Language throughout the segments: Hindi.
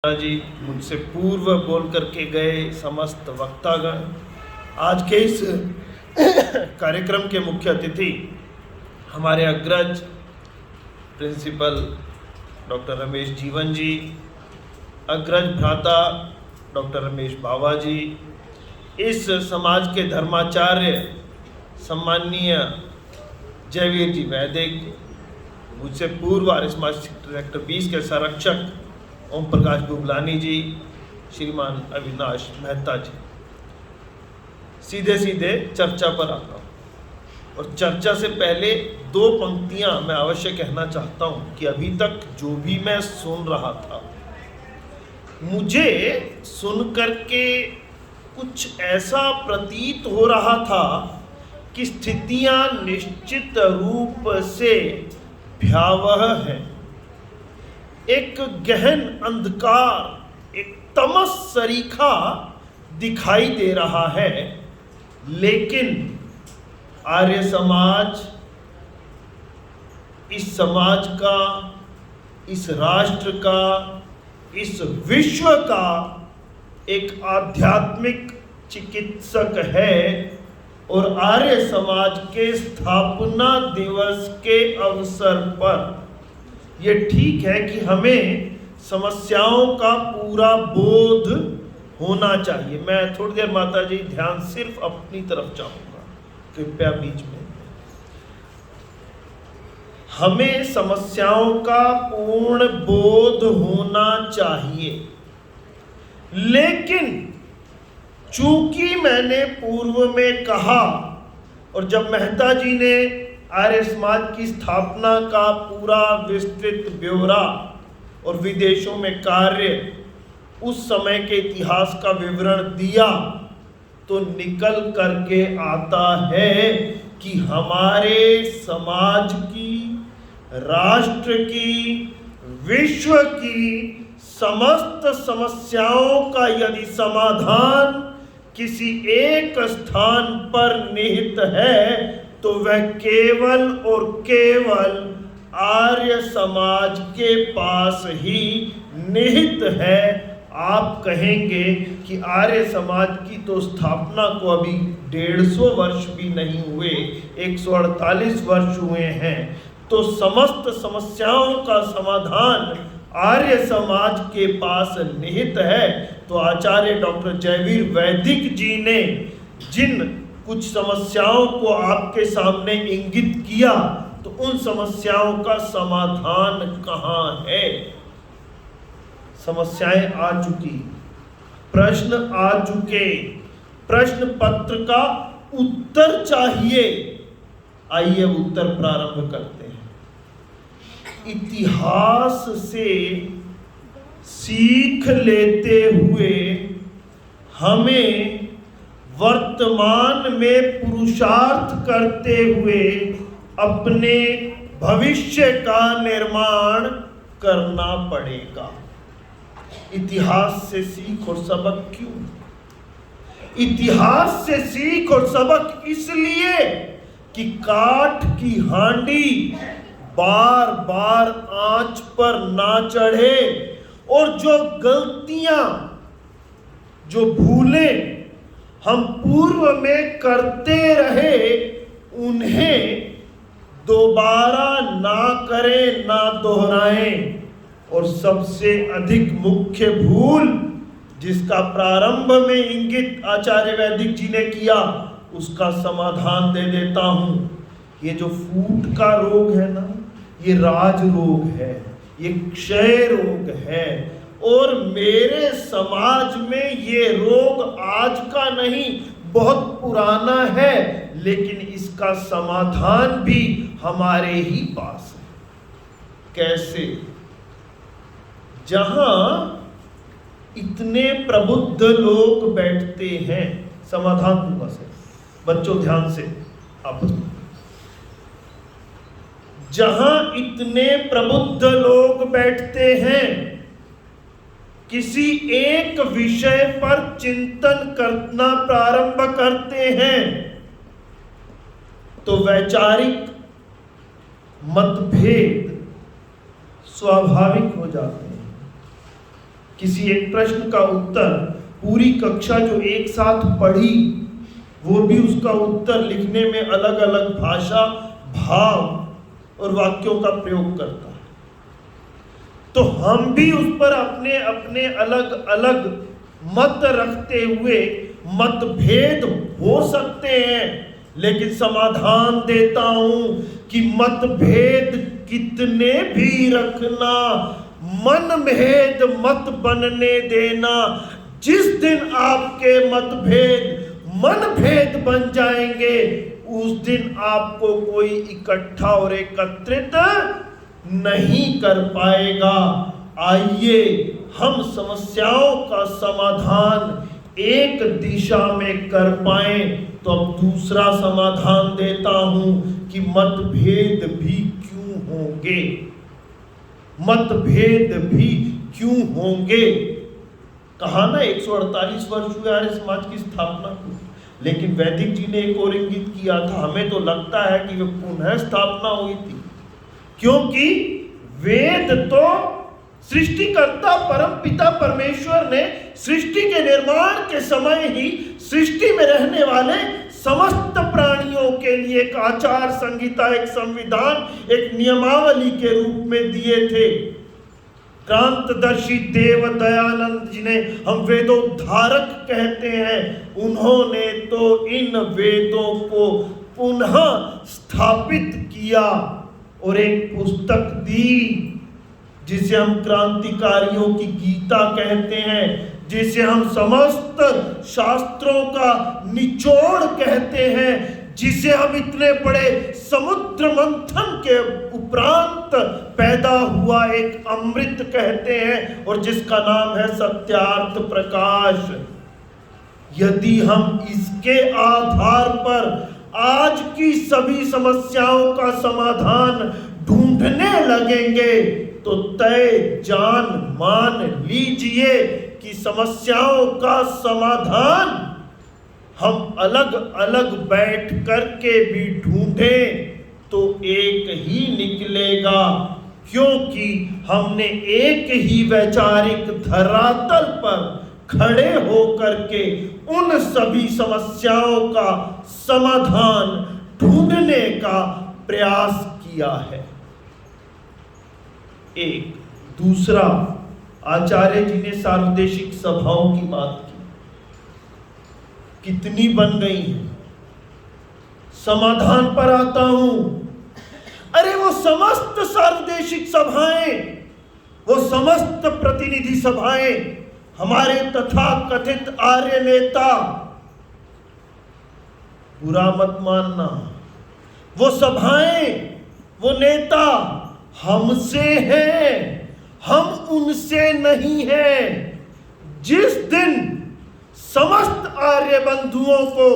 जी मुझसे पूर्व बोल करके गए समस्त वक्तागण, आज के इस कार्यक्रम के मुख्य अतिथि हमारे अग्रज प्रिंसिपल डॉक्टर रमेश जीवन जी, अग्रज भ्राता डॉक्टर रमेश बावा जी, इस समाज के धर्माचार्य सम्माननीय जयवीर जी वैदिक, मुझसे पूर्व आर्य समाज सेक्टर 20 के संरक्षक ओम प्रकाश बुबलानी जी, श्रीमान अविनाश मेहता जी। सीधे सीधे चर्चा पर आता हूँ और चर्चा से पहले दो पंक्तियाँ मैं अवश्य कहना चाहता हूँ कि अभी तक जो भी मैं सुन रहा था, मुझे सुन करके कुछ ऐसा प्रतीत हो रहा था कि स्थितियाँ निश्चित रूप से भयावह हैं। एक गहन अंधकार, एक तमस सरीखा दिखाई दे रहा है, लेकिन आर्य समाज, इस समाज का, इस राष्ट्र का, इस विश्व का एक आध्यात्मिक चिकित्सक है और आर्य समाज के स्थापना दिवस के अवसर पर ये ठीक है कि हमें समस्याओं का पूरा बोध होना चाहिए। मैं थोड़ी देर माता जी ध्यान सिर्फ अपनी तरफ चाहूँगा, कृपया बीच में। हमें समस्याओं का पूर्ण बोध होना चाहिए, लेकिन चूंकि मैंने पूर्व में कहा और जब मेहता जी ने आर्य समाज की स्थापना का पूरा विस्तृत ब्यौरा और विदेशों में कार्य, उस समय के इतिहास का विवरण दिया, तो निकल करके आता है कि हमारे समाज की, राष्ट्र की, विश्व की समस्त समस्याओं का यदि समाधान किसी एक स्थान पर निहित है तो वह केवल और केवल आर्य समाज के पास ही निहित है। आप कहेंगे कि आर्य समाज की तो स्थापना को अभी 150 वर्ष भी नहीं हुए, 148 वर्ष हुए हैं, तो समस्त समस्याओं का समाधान आर्य समाज के पास निहित है। तो आचार्य डॉक्टर जयवीर वैदिक जी ने जिन कुछ समस्याओं को आपके सामने इंगित किया, तो उन समस्याओं का समाधान कहाँ है? समस्याएं आ चुकी, प्रश्न आ चुके, प्रश्न पत्र का उत्तर चाहिए। आइए अब उत्तर प्रारंभ करते हैं। इतिहास से सीख लेते हुए हमें वर्तमान में पुरुषार्थ करते हुए अपने भविष्य का निर्माण करना पड़ेगा। इतिहास से सीख और सबक क्यों? इतिहास से सीख और सबक इसलिए कि काठ की हांडी बार बार आंच पर ना चढ़े और जो गलतियां, जो भूलें हम पूर्व में करते रहे, उन्हें दोबारा ना करें, ना दोहराएं। और सबसे अधिक मुख्य भूल जिसका प्रारंभ में इंगित आचार्य वैदिक जी ने किया, उसका समाधान दे देता हूं। ये जो फूट का रोग है ना, ये राज रोग है, ये क्षय रोग है, और मेरे समाज में ये रोग आज का नहीं, बहुत पुराना है, लेकिन इसका समाधान भी हमारे ही पास है। कैसे? जहां इतने प्रबुद्ध लोग बैठते हैं, समाधान दूंगा से, बच्चों ध्यान से आप, जहां इतने प्रबुद्ध लोग बैठते हैं, किसी एक विषय पर चिंतन करना प्रारंभ करते हैं, तो वैचारिक मतभेद स्वाभाविक हो जाते हैं। किसी एक प्रश्न का उत्तर पूरी कक्षा जो एक साथ पढ़ी, वो भी उसका उत्तर लिखने में अलग अलग भाषा, भाव और वाक्यों का प्रयोग करता है। तो हम भी उस पर अपने अपने अलग अलग मत रखते हुए मतभेद हो सकते हैं, लेकिन समाधान देता हूं कि मतभेद कितने भी रखना, मनभेद मत बनने देना। जिस दिन आपके मतभेद मनभेद बन जाएंगे, उस दिन आपको कोई इकट्ठा और एकत्रित नहीं कर पाएगा। आइए हम समस्याओं का समाधान एक दिशा में कर पाए। तो अब दूसरा समाधान देता हूं कि मतभेद भी क्यों होंगे, मतभेद भी क्यों होंगे। कहा ना 148 वर्ष हुए आर्य समाज की स्थापना को, लेकिन वैदिक जी ने एक और इंगित किया था। हमें तो लगता है कि वह पुनः स्थापना हुई थी, क्योंकि वेद तो सृष्टिकर्ता परम पिता परमेश्वर ने सृष्टि के निर्माण के समय ही सृष्टि में रहने वाले समस्त प्राणियों के लिए एक आचार संहिता, एक संविधान, एक नियमावली के रूप में दिए थे। क्रांतदर्शी देव दयानंद जिन्हें हम वेदोद्धारक कहते हैं, उन्होंने तो इन वेदों को पुनः स्थापित किया और एक पुस्तक दी जिसे हम क्रांतिकारियों की गीता कहते हैं, जिसे हम समस्त शास्त्रों का निचोड़ कहते हैं, जिसे हम इतने बड़े समुद्र मंथन के उपरांत पैदा हुआ एक अमृत कहते हैं, और जिसका नाम है सत्यार्थ प्रकाश। यदि हम इसके आधार पर आज की सभी समस्याओं का समाधान ढूंढने लगेंगे, तो तय जान मान लीजिए कि समस्याओं का समाधान हम अलग अलग बैठ करके भी ढूंढें तो एक ही निकलेगा, क्योंकि हमने एक ही वैचारिक धरातल पर खड़े होकर के उन सभी समस्याओं का समाधान ढूंढने का प्रयास किया है। एक दूसरा, आचार्य जी ने सार्वदेशिक सभाओं की बात की, कितनी बन गई है। समाधान पर आता हूं। अरे वो समस्त सार्वदेशिक सभाएं, वो समस्त प्रतिनिधि सभाएं, हमारे तथा कथित आर्य नेता, बुरा मत मानना, वो सभाएं, वो नेता हमसे हैं, हम उनसे नहीं हैं। जिस दिन समस्त आर्य बंधुओं को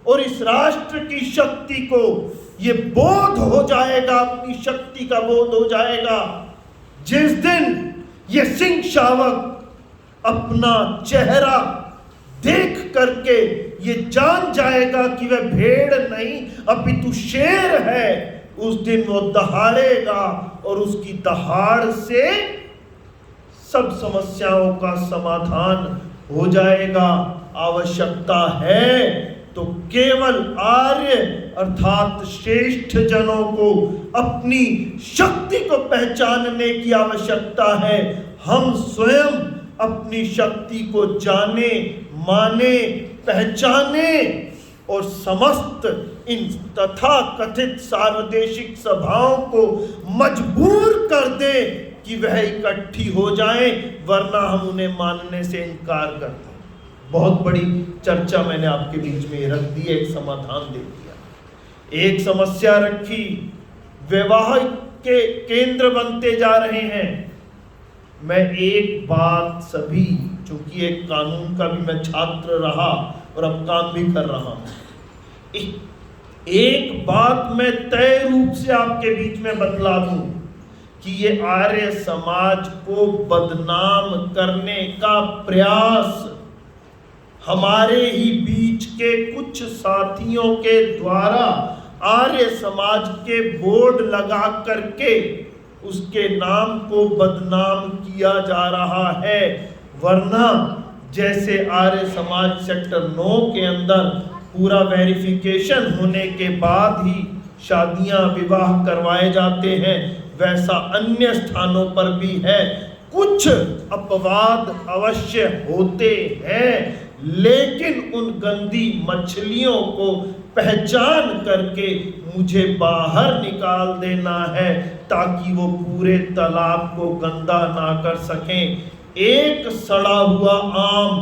और इस राष्ट्र की शक्ति को ये बोध हो जाएगा, अपनी शक्ति का बोध हो जाएगा, जिस दिन ये सिंह शावक अपना चेहरा देख करके ये जान जाएगा कि वह भेड़ नहीं अपितु शेर है, उस दिन वो दहाड़ेगा और उसकी दहाड़ से सब समस्याओं का समाधान हो जाएगा। आवश्यकता है तो केवल आर्य अर्थात श्रेष्ठ जनों को अपनी शक्ति को पहचानने की आवश्यकता है। हम स्वयं अपनी शक्ति को जाने, माने, पहचाने और समस्त इन तथा कथित सार्वदेशिक सभाओं को मजबूर कर दे कि वह इकट्ठी हो जाएं, वरना हम उन्हें मानने से इनकार करते हैं। बहुत बड़ी चर्चा मैंने आपके बीच में रख दी, एक समाधान दे दिया। एक समस्या रखी, विवाह के केंद्र बनते जा रहे हैं। मैं एक बात सभी, चूंकि एक कानून का भी मैं छात्र रहा और अब काम भी कर रहा हूं, एक बात मैं तय रूप से आपके बीच में बतला दूं कि ये आर्य समाज को बदनाम करने का प्रयास हमारे ही बीच के कुछ साथियों के द्वारा आर्य समाज के बोर्ड लगा करके उसके नाम को बदनाम किया जा रहा है। वरना जैसे आर्य समाज सेक्टर 9 के अंदर पूरा वेरिफिकेशन होने के बाद ही शादियां विवाह करवाए जाते हैं, वैसा अन्य स्थानों पर भी है। कुछ अपवाद अवश्य होते हैं, लेकिन उन गंदी मछलियों को पहचान करके मुझे बाहर निकाल देना है ताकि वो पूरे तालाब को गंदा ना कर सकें। एक सड़ा हुआ आम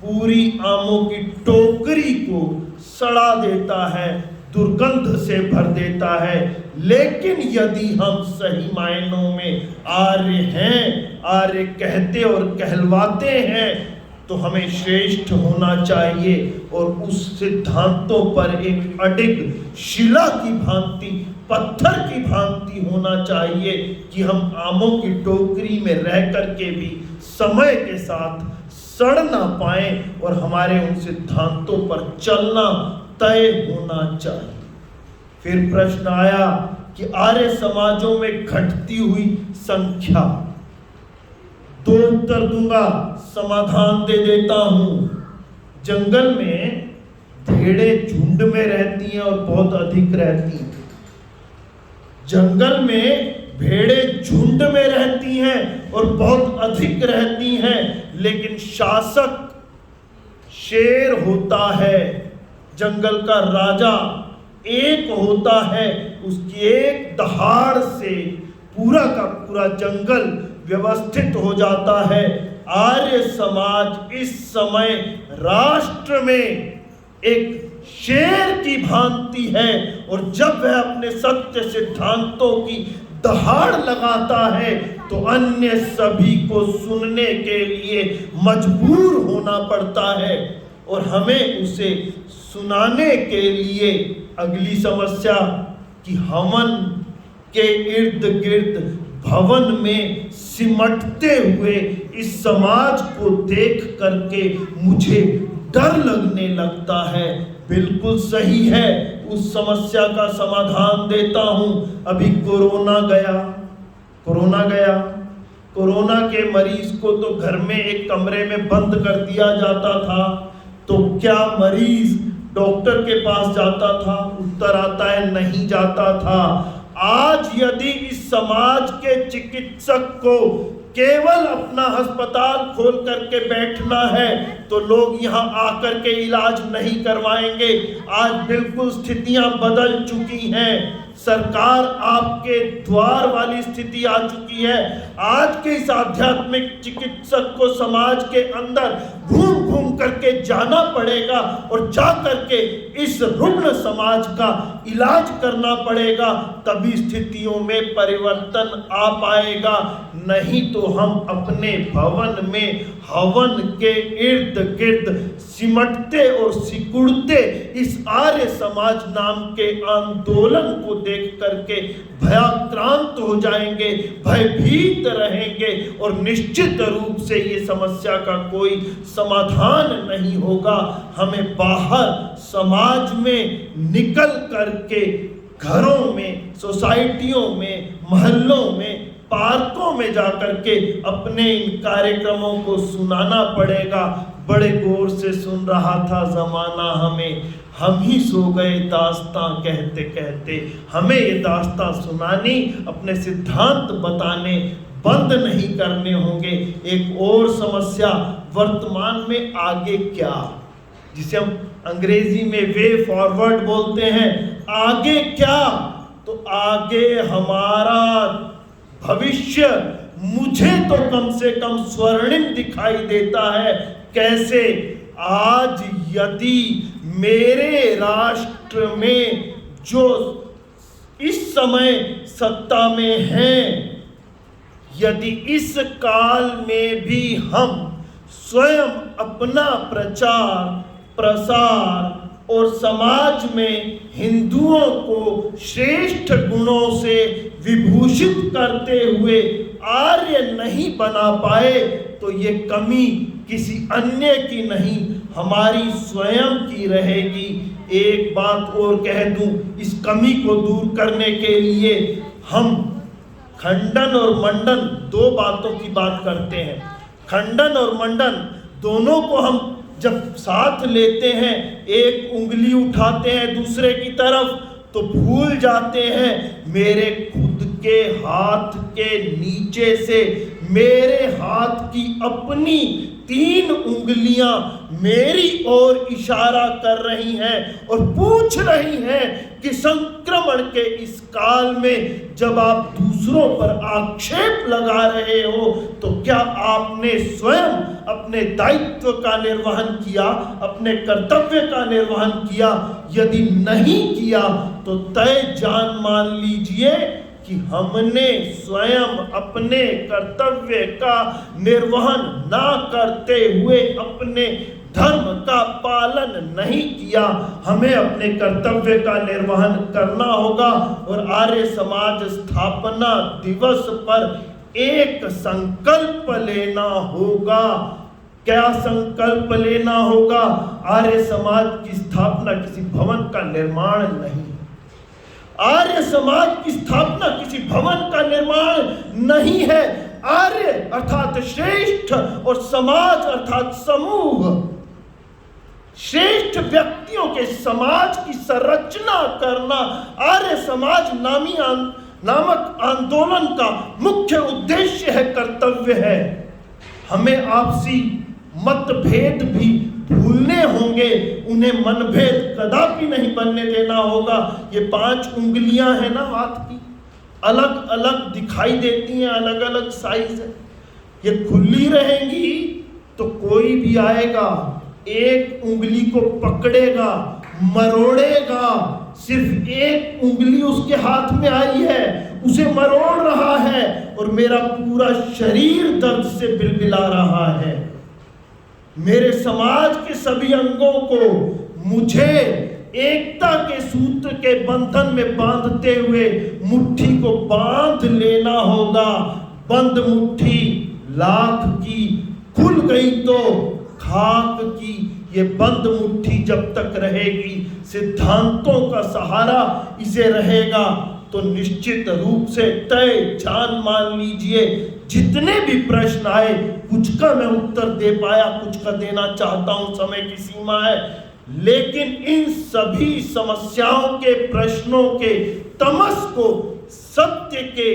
पूरी आमों की टोकरी को सड़ा देता है, दुर्गंध से भर देता है। लेकिन यदि हम सही मायनों में आर्य हैं, आर्य कहते और कहलवाते हैं, तो हमें श्रेष्ठ होना चाहिए और उस सिद्धांतों पर एक अडिग शिला की भांति, पत्थर की भांति होना चाहिए कि हम आमों की टोकरी में रह करके भी समय के साथ सड़ ना पाए और हमारे उन सिद्धांतों पर चलना तय होना चाहिए। फिर प्रश्न आया कि आर्य समाजों में घटती हुई संख्या। 2 उत्तर दूंगा, समाधान दे देता हूं। जंगल में भेड़ें झुंड में रहती हैं और बहुत अधिक रहती हैं। जंगल में भेड़ें झुंड में रहती हैं और बहुत अधिक रहती हैं, लेकिन शासक शेर होता है, जंगल का राजा एक होता है। उसकी एक दहाड़ से पूरा का पूरा जंगल व्यवस्थित हो जाता है। आर्य समाज इस समय राष्ट्र में एक शेर की भांति है और जब वह अपने सत्य सिद्धांतों की दहाड़ लगाता है तो अन्य सभी को सुनने के लिए मजबूर होना पड़ता है और हमें उसे सुनाने के लिए अगली समस्या कि हवन के इर्द गिर्द भवन में सिमटते हुए इस समाज को देख करके मुझे डर लगने लगता है। बिल्कुल सही है, उस समस्या का समाधान देता हूं। अभी कोरोना गया, कोरोना के मरीज को तो घर में एक कमरे में बंद कर दिया जाता था, तो क्या मरीज डॉक्टर के पास जाता था? उत्तर आता है नहीं जाता था। आज यदि इस समाज के चिकित्सक को केवल अपना अस्पताल खोल करके बैठना है तो लोग यहाँ आकर के इलाज नहीं करवाएंगे। आज बिल्कुल स्थितियां बदल चुकी हैं, सरकार आपके द्वार वाली स्थिति आ चुकी है। आज के इस आध्यात्मिक चिकित्सक को समाज के अंदर घूम घूम करके जाना पड़ेगा और जा करके इस रुग्ण समाज का इलाज करना पड़ेगा, तभी स्थितियों में परिवर्तन आ पाएगा। नहीं तो हम अपने भवन में हवन के इर्द गिर्द सिमटते और सिकुड़ते इस आर्य समाज नाम के आंदोलन को देख करके भयाक्रांत हो जाएंगे, भयभीत रहेंगे और निश्चित रूप से ये समस्या का कोई समाधान नहीं होगा। हमें बाहर समाज में निकल करके घरों में, सोसाइटियों में, मोहल्लों में, पार्कों में जाकर के अपने इन कार्यक्रमों को सुनाना पड़ेगा। बड़े गौर से सुन रहा था जमाना हमें, हम ही सो गए दास्तां कहते कहते। हमें ये दास्तां सुनानी, अपने सिद्धांत बताने बंद नहीं करने होंगे। एक और समस्या वर्तमान में आगे क्या, जिसे हम अंग्रेजी में वे फॉरवर्ड बोलते हैं। आगे क्या? तो आगे हमारा भविष्य मुझे तो कम से कम स्वर्णिम दिखाई देता है। कैसे? आज यदि मेरे राष्ट्र में जो इस समय सत्ता में हैं, यदि इस काल में भी हम स्वयं अपना प्रचार प्रसार और समाज में हिंदुओं को श्रेष्ठ गुणों से विभूषित करते हुए आर्य नहीं बना पाए, तो ये कमी किसी अन्य की नहीं, हमारी स्वयं की रहेगी। एक बात और कह दूं, इस कमी को दूर करने के लिए हम खंडन और मंडन 2 बातों की बात करते हैं। खंडन और मंडन दोनों को हम जब साथ लेते हैं, एक उंगली उठाते हैं दूसरे की तरफ, तो भूल जाते हैं मेरे खुद के हाथ के नीचे से मेरे हाथ की अपनी 3 उंगलियां मेरी ओर इशारा कर रही हैं और पूछ रही हैं कि संक्रमण के इस काल में जब आप दूसरों पर आक्षेप लगा रहे हो तो क्या आपने स्वयं अपने दायित्व का निर्वहन किया, अपने कर्तव्य का निर्वहन किया? यदि नहीं किया तो तय जान मान लीजिए कि हमने स्वयं अपने कर्तव्य का निर्वहन ना करते हुए अपने धर्म का पालन नहीं किया। हमें अपने कर्तव्य का निर्वहन करना होगा और आर्य समाज स्थापना दिवस पर एक संकल्प लेना होगा। क्या संकल्प लेना होगा? आर्य समाज की स्थापना किसी भवन का निर्माण नहीं, आर्य समाज की स्थापना किसी भवन का निर्माण नहीं है। आर्य अर्थात श्रेष्ठ और समाज अर्थात समूह, श्रेष्ठ व्यक्तियों के समाज की संरचना करना आर्य समाज नामक आंदोलन का मुख्य उद्देश्य है, कर्तव्य है। हमें आपसी मतभेद भी भूलने होंगे, उन्हें मनभेद कदापि नहीं बनने देना होगा। ये 5 उंगलियां हैं ना हाथ की, अलग अलग दिखाई देती हैं, अलग अलग साइज है। ये खुली रहेंगी तो कोई भी आएगा एक उंगली को पकड़ेगा, मरोड़ेगा। सिर्फ एक उंगली उसके हाथ में आई है, उसे मरोड़ रहा है और मेरा पूरा शरीर दर्द से बिलबिला रहा है। मेरे समाज के सभी अंगों को मुझे एकता के सूत्र के बंधन में बांधते हुए मुट्ठी को बांध लेना होगा। बंद मुट्ठी लाख की, खुल गई तो खाक की। ये बंद मुट्ठी जब तक रहेगी, सिद्धांतों का सहारा इसे रहेगा, तो निश्चित रूप से तय जान मान लीजिए जितने भी प्रश्न आए, कुछ का मैं उत्तर दे पाया, कुछ का देना चाहता हूं, समय की सीमा है। लेकिन इन सभी समस्याओं के, प्रश्नों के तमस को सत्य के,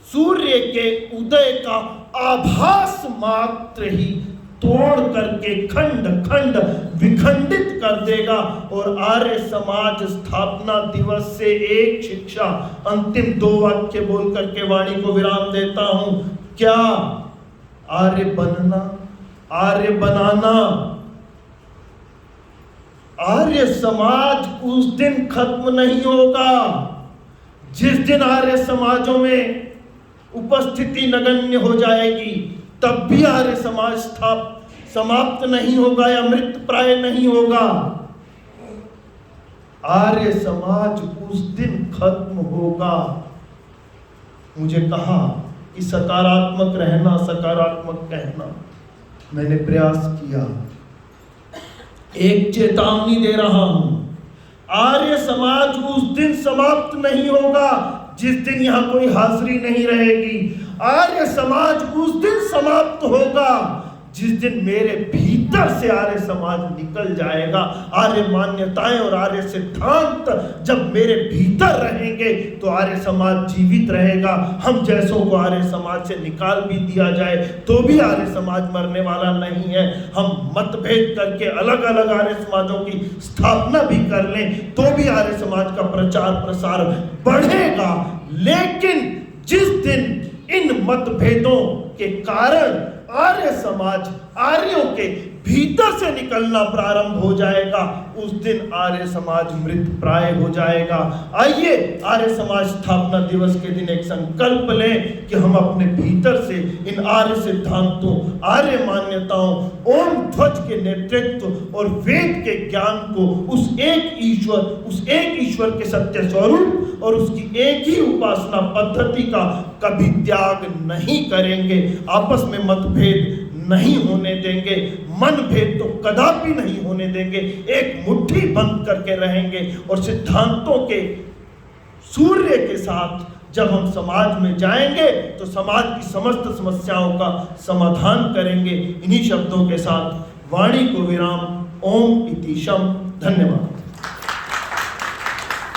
सूर्य के उदय का आभास मात्र ही तोड़ करके खंड खंड विखंडित कर देगा। और आर्य समाज स्थापना दिवस से एक शिक्षा, अंतिम 2 वाक्य बोल करके वाणी को विराम देता हूं। क्या आर्य बनना, आर्य बनाना, आर्य समाज उस दिन खत्म नहीं होगा जिस दिन आर्य समाजों में उपस्थिति नगण्य हो जाएगी। तब भी आर्य समाज समाप्त नहीं होगा या मृत प्राय नहीं होगा। आर्य समाज उस दिन खत्म होगा। मुझे कहा कि सकारात्मक रहना, सकारात्मक कहना, मैंने प्रयास किया। एक चेतावनी दे रहा हूं, आर्य समाज उस दिन समाप्त नहीं होगा जिस दिन यहां कोई हाजिरी नहीं रहेगी। आर्य समाज उस दिन समाप्त होगा जिस दिन मेरे भीतर से आर्य समाज निकल जाएगा। आर्य मान्यताएं और आर्य सिद्धांत जब मेरे भीतर रहेंगे तो आर्य समाज जीवित रहेगा। हम जैसों को आर्य समाज से निकाल भी दिया जाए तो भी आर्य समाज मरने वाला नहीं है। हम मतभेद करके अलग अलग आर्य समाजों की स्थापना भी कर लें तो भी आर्य समाज का प्रचार प्रसार बढ़ेगा। लेकिन जिस दिन इन मतभेदों के कारण आर्य समाज आर्यों के भीतर से निकलना प्रारंभ हो जाएगा, उस दिन आर्य समाज मृत प्राय हो जाएगा। आइए आर्य समाज स्थापना दिवस के दिन एक संकल्प लें कि हम अपने भीतर से इन आर्य सिद्धांतों, आर्य मान्यताओं, ओम ध्वज के नेतृत्व और वेद के ज्ञान को, उस एक ईश्वर के सत्य स्वरूप और उसकी एक ही उपासना पद्धति का कभी त्याग नहीं करेंगे। आपस में मतभेद नहीं होने देंगे, मनभेद तो कदापि नहीं होने देंगे। एक मुट्ठी बंद करके रहेंगे और सिद्धांतों के सूर्य के साथ जब हम समाज में जाएंगे तो समाज की समस्त समस्याओं का समाधान करेंगे। इन्हीं शब्दों के साथ वाणी को विराम। ओम इति शम। धन्यवाद।